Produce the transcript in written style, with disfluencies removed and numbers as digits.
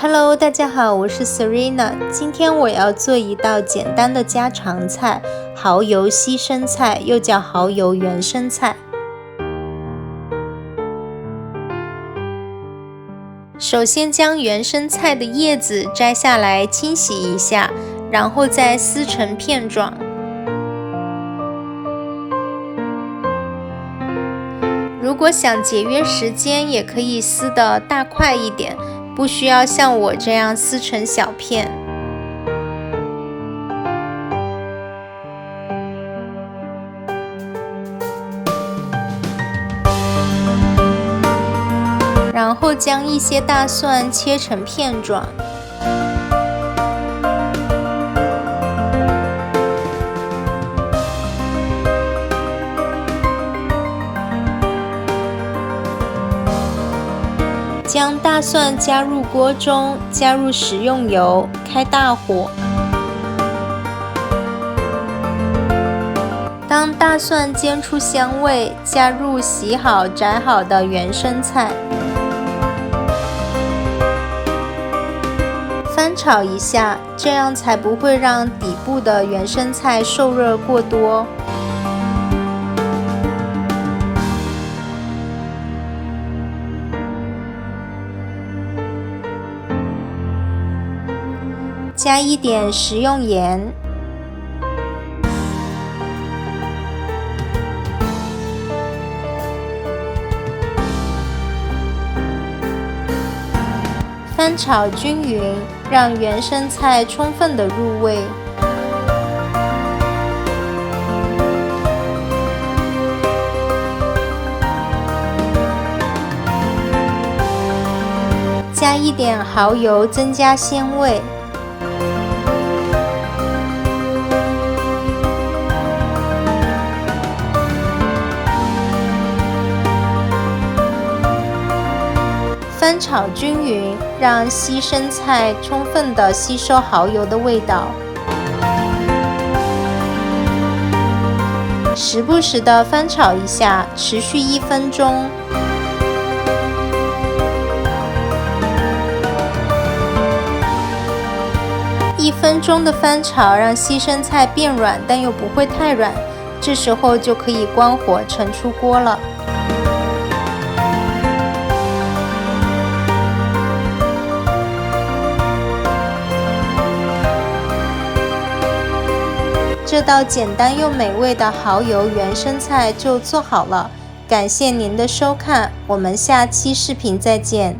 Hello， 大家好，我是 Serena。今天我要做一道简单的家常菜——蚝油西生菜，又叫蚝油原生菜。首先将原生菜的叶子摘下来清洗一下，然后再撕成片状。如果想节约时间，也可以撕得大块一点，不需要像我这样撕成小片。然后将一些大蒜切成片状。将大蒜加入锅中，加入食用油，开大火。当大蒜煎出香味，加入洗好摘好的原生菜，翻炒一下，这样才不会让底部的原生菜受热过多。加一点食用盐，翻炒均匀，让原生菜充分的入味。加一点蚝油，增加鲜味。翻炒均匀，让西生菜充分地吸收蚝油的味道。时不时地翻炒一下，持续1分钟。1分钟的翻炒让西生菜变软，但又不会太软，这时候就可以关火盛出锅了。这道简单又美味的蚝油原生菜就做好了，感谢您的收看，我们下期视频再见。